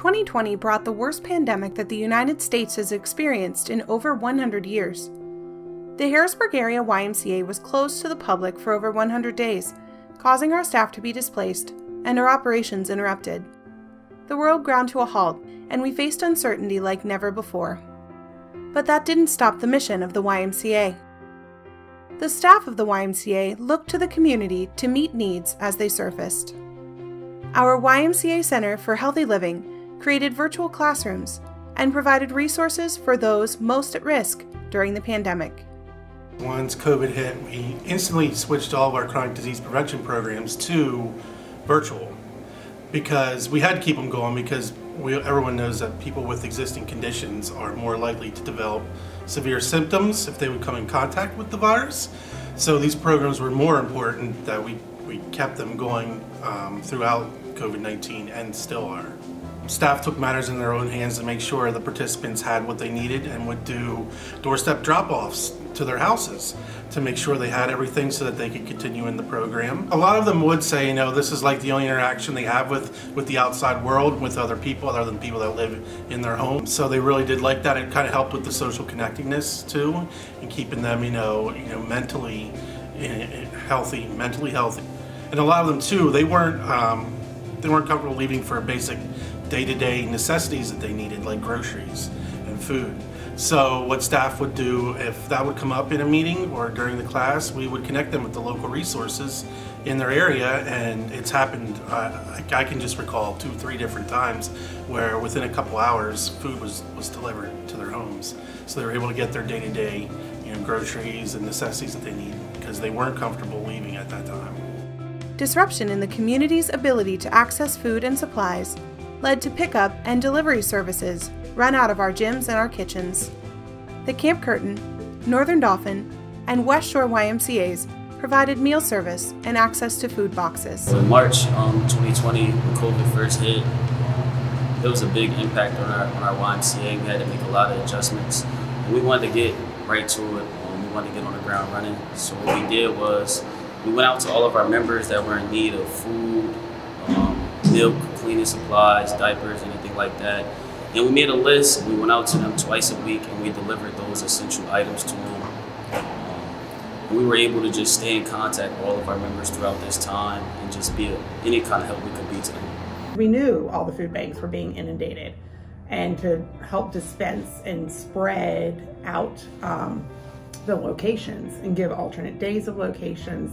2020 brought the worst pandemic that the United States has experienced in over 100 years. The Harrisburg Area YMCA was closed to the public for over 100 days, causing our staff to be displaced and our operations interrupted. The world ground to a halt, and we faced uncertainty like never before. But that didn't stop the mission of the YMCA. The staff of the YMCA looked to the community to meet needs as they surfaced. Our YMCA Center for Healthy Living created virtual classrooms and provided resources for those most at risk during the pandemic. Once COVID hit, we instantly switched all of our chronic disease prevention programs to virtual because we had to keep them going because everyone knows that people with existing conditions are more likely to develop severe symptoms if they would come in contact with the virus. So these programs were more important that we kept them going throughout COVID-19 and still are. Staff took matters in their own hands to make sure the participants had what they needed and would do doorstep drop-offs to their houses to make sure they had everything so that they could continue in the program. A lot of them would say, you know, this is like the only interaction they have with the outside world, with other people other than people that live in their home. So they really did like that. It kind of helped with the social connectedness too, and keeping them, mentally healthy. And a lot of them too, they weren't comfortable leaving for basic day-to-day necessities that they needed, like groceries and food. So what staff would do, if that would come up in a meeting or during the class, we would connect them with the local resources in their area, and it's happened, I can just recall 2-3 different times where within a couple hours food was delivered to their homes. So they were able to get their day-to-day groceries and necessities that they need because they weren't comfortable leaving at that time. Disruption in the community's ability to access food and supplies led to pickup and delivery services run out of our gyms and our kitchens. The Camp Curtin, Northern Dauphin, and West Shore YMCAs provided meal service and access to food boxes. In March 2020, when COVID first hit, there was a big impact on our YMCA. We had to make a lot of adjustments. And we wanted to get right to it. We wanted to get on the ground running. So what we did was we went out to all of our members that were in need of food, milk, cleaning supplies, diapers, anything like that. And we made a list, and we went out to them twice a week, and we delivered those essential items to them. And we were able to just stay in contact with all of our members throughout this time and just be any kind of help we could be to them. We knew all the food banks were being inundated, and to help dispense and spread out the locations and give alternate days of locations,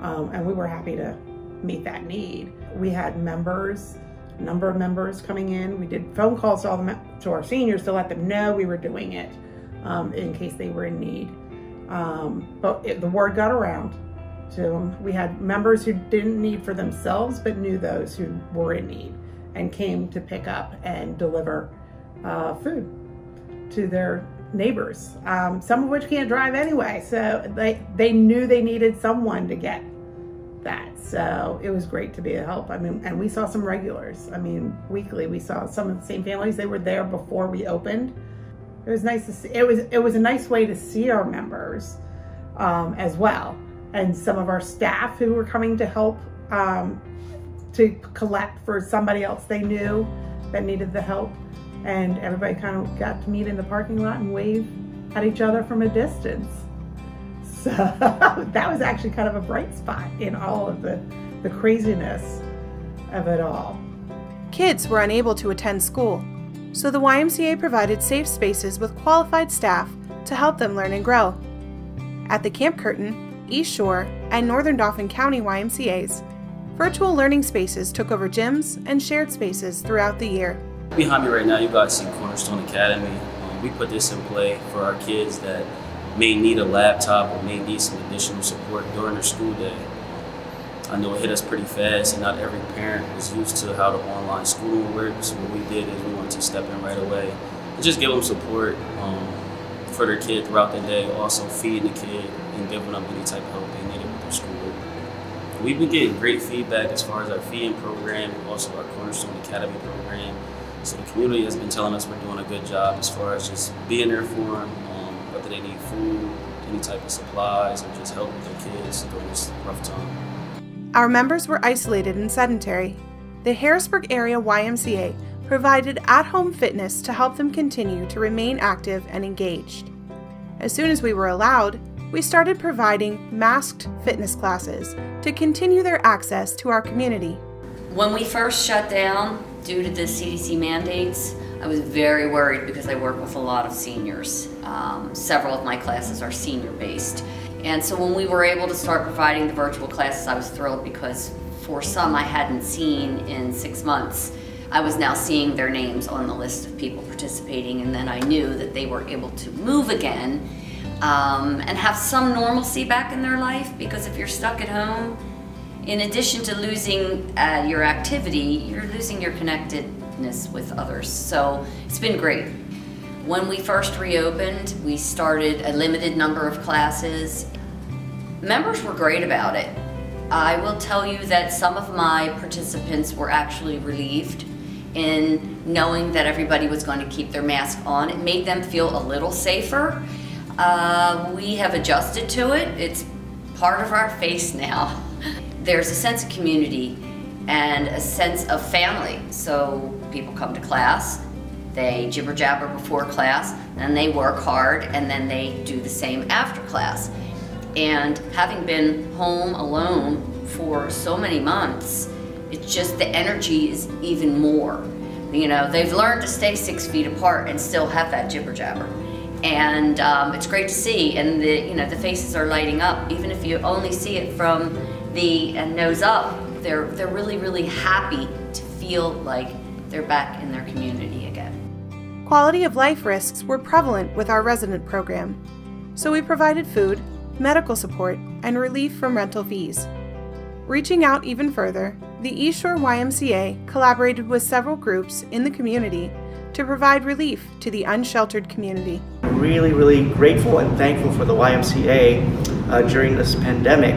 and we were happy to meet that need. We had a number of members coming in. We did phone calls to our seniors to let them know we were doing it in case they were in need. But the word got around to them. We had members who didn't need for themselves but knew those who were in need and came to pick up and deliver food to their neighbors, some of which can't drive anyway, so they knew they needed someone to get that. So it was great to be a help. And we saw some regulars. Weekly we saw some of the same families. They were there before we opened. It was nice to see. It was a nice way to see our members as well, and some of our staff who were coming to help to collect for somebody else they knew that needed the help. And everybody kind of got to meet in the parking lot and wave at each other from a distance. So that was actually kind of a bright spot in all of the craziness of it all. Kids were unable to attend school, so the YMCA provided safe spaces with qualified staff to help them learn and grow. At the Camp Curtin, East Shore, and Northern Dauphin County YMCAs, virtual learning spaces took over gyms and shared spaces throughout the year. Behind me right now, you guys see Cornerstone Academy. We put this in play for our kids that may need a laptop or may need some additional support during their school day. I know it hit us pretty fast, and not every parent is used to how the online schooling works. So what we did is we wanted to step in right away and just give them support for their kid throughout the day, also feeding the kid and giving them any type of help they needed with their schoolwork. We've been getting great feedback as far as our feeding program, also our Cornerstone Academy program. So the community has been telling us we're doing a good job as far as just being there for them, whether they need food, any type of supplies, or just helping their kids during this rough time. Our members were isolated and sedentary. The Harrisburg Area YMCA provided at-home fitness to help them continue to remain active and engaged. As soon as we were allowed, we started providing masked fitness classes to continue their access to our community. When we first shut down due to the CDC mandates, I was very worried because I work with a lot of seniors. Several of my classes are senior-based. And so when we were able to start providing the virtual classes, I was thrilled because for some I hadn't seen in 6 months, I was now seeing their names on the list of people participating, and then I knew that they were able to move again and have some normalcy back in their life, because if you're stuck at home, in addition to losing your activity, you're losing your connectedness with others. So it's been great. When we first reopened, we started a limited number of classes. Members were great about it. I will tell you that some of my participants were actually relieved in knowing that everybody was going to keep their mask on. It made them feel a little safer. We have adjusted to it. It's part of our face now. There's a sense of community and a sense of family. So people come to class, they jibber jabber before class, then they work hard, and then they do the same after class. And having been home alone for so many months, it's just the energy is even more. You know, they've learned to stay 6 feet apart and still have that jibber jabber. And it's great to see, and the faces are lighting up. Even if you only see it from the nose up, they're really, really happy to feel like they're back in their community again. Quality of life risks were prevalent with our resident program, so we provided food, medical support, and relief from rental fees. Reaching out even further, the East Shore YMCA collaborated with several groups in the community to provide relief to the unsheltered community. I'm really, really grateful and thankful for the YMCA during this pandemic,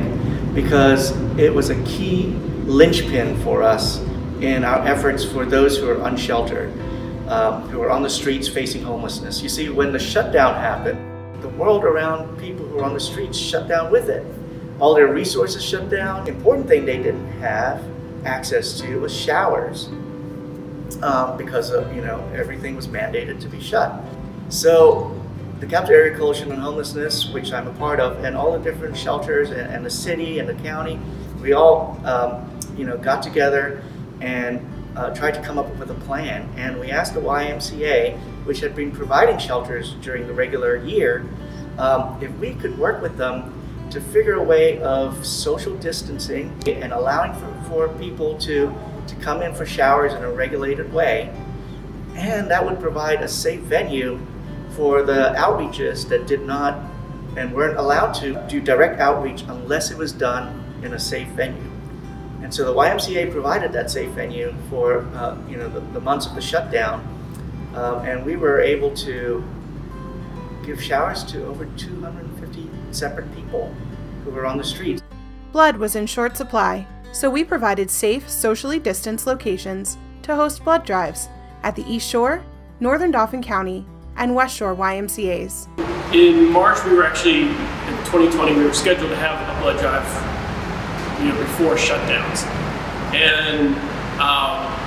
because it was a key linchpin for us in our efforts for those who are unsheltered, who are on the streets facing homelessness. You see, when the shutdown happened, the world around people who are on the streets shut down with it. All their resources shut down. The important thing they didn't have access to was showers, because of, everything was mandated to be shut. So the Capital Area Coalition on Homelessness, which I'm a part of, and all the different shelters and the city and the county, we all got together and tried to come up with a plan. And we asked the YMCA, which had been providing shelters during the regular year, if we could work with them to figure a way of social distancing and allowing for people to come in for showers in a regulated way. And that would provide a safe venue for the outreaches that did not and weren't allowed to do direct outreach unless it was done in a safe venue. And so the YMCA provided that safe venue for the months of the shutdown, and we were able to give showers to over 250 separate people who were on the streets. Blood was in short supply, so we provided safe, socially distanced locations to host blood drives at the East Shore, Northern Dauphin County, and West Shore YMCAs. In March, we were actually, in 2020, we were scheduled to have a blood drive before shutdowns. And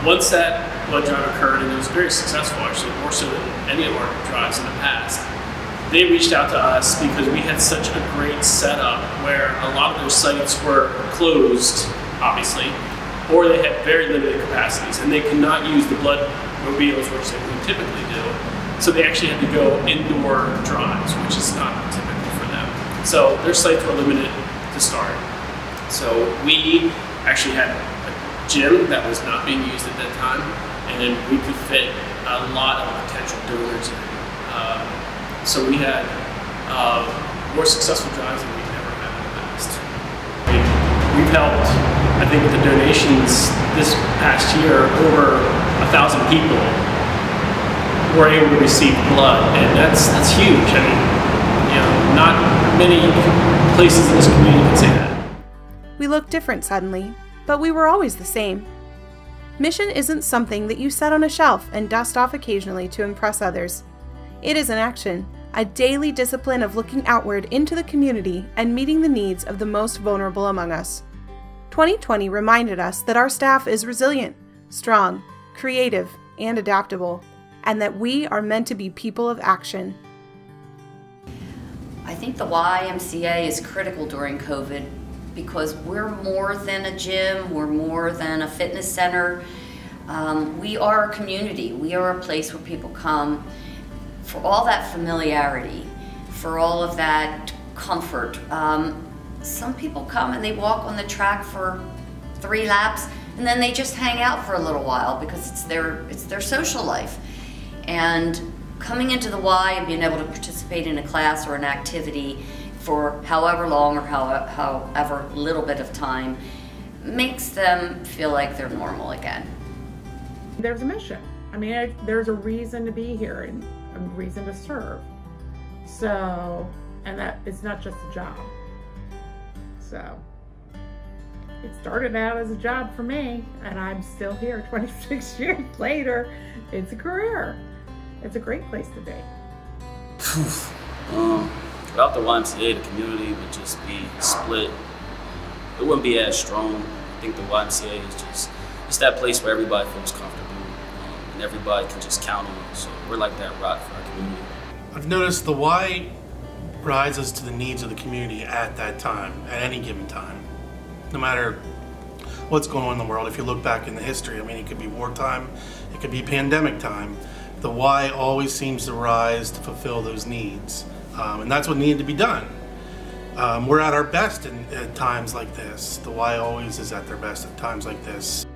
once that blood drive occurred, and it was very successful actually, more so than any of our drives in the past, they reached out to us because we had such a great setup where a lot of those sites were closed, obviously, or they had very limited capacities and they could not use the blood mobiles, which they would typically do. So they actually had to go indoor drives, which is not typical for them. So their sites were limited to start. So we actually had a gym that was not being used at that time, and we could fit a lot of potential donors in. So we had more successful drives than we've ever had in the past. We've helped, I think with the donations this past year, over 1,000 people were able to receive blood, and that's huge. I mean, not many places in this community can say that. We looked different suddenly, but we were always the same. Mission isn't something that you set on a shelf and dust off occasionally to impress others. It is an action, a daily discipline of looking outward into the community and meeting the needs of the most vulnerable among us. 2020 reminded us that our staff is resilient, strong, creative, and adaptable, and that we are meant to be people of action. I think the YMCA is critical during COVID because we're more than a gym, we're more than a fitness center. We are a community. We are a place where people come for all that familiarity, for all of that comfort. Some people come and they walk on the track for 3 laps and then they just hang out for a little while because it's their social life. And coming into the Y and being able to participate in a class or an activity for however long or however little bit of time makes them feel like they're normal again. There's a mission. I mean, there's a reason to be here and a reason to serve. So, and that it's not just a job. So, it started out as a job for me, and I'm still here 26 years later. It's a career. It's a great place to be. Without the YMCA, the community would just be split. It wouldn't be as strong. I think the YMCA is just that place where everybody feels comfortable and everybody can just count on. So we're like that rock for our community. I've noticed the Y rises to the needs of the community at that time, at any given time. No matter what's going on in the world, if you look back in the history, I mean, it could be wartime, it could be pandemic time. The Y always seems to rise to fulfill those needs. And that's what needed to be done. We're at our best at times like this. The Y always is at their best at times like this.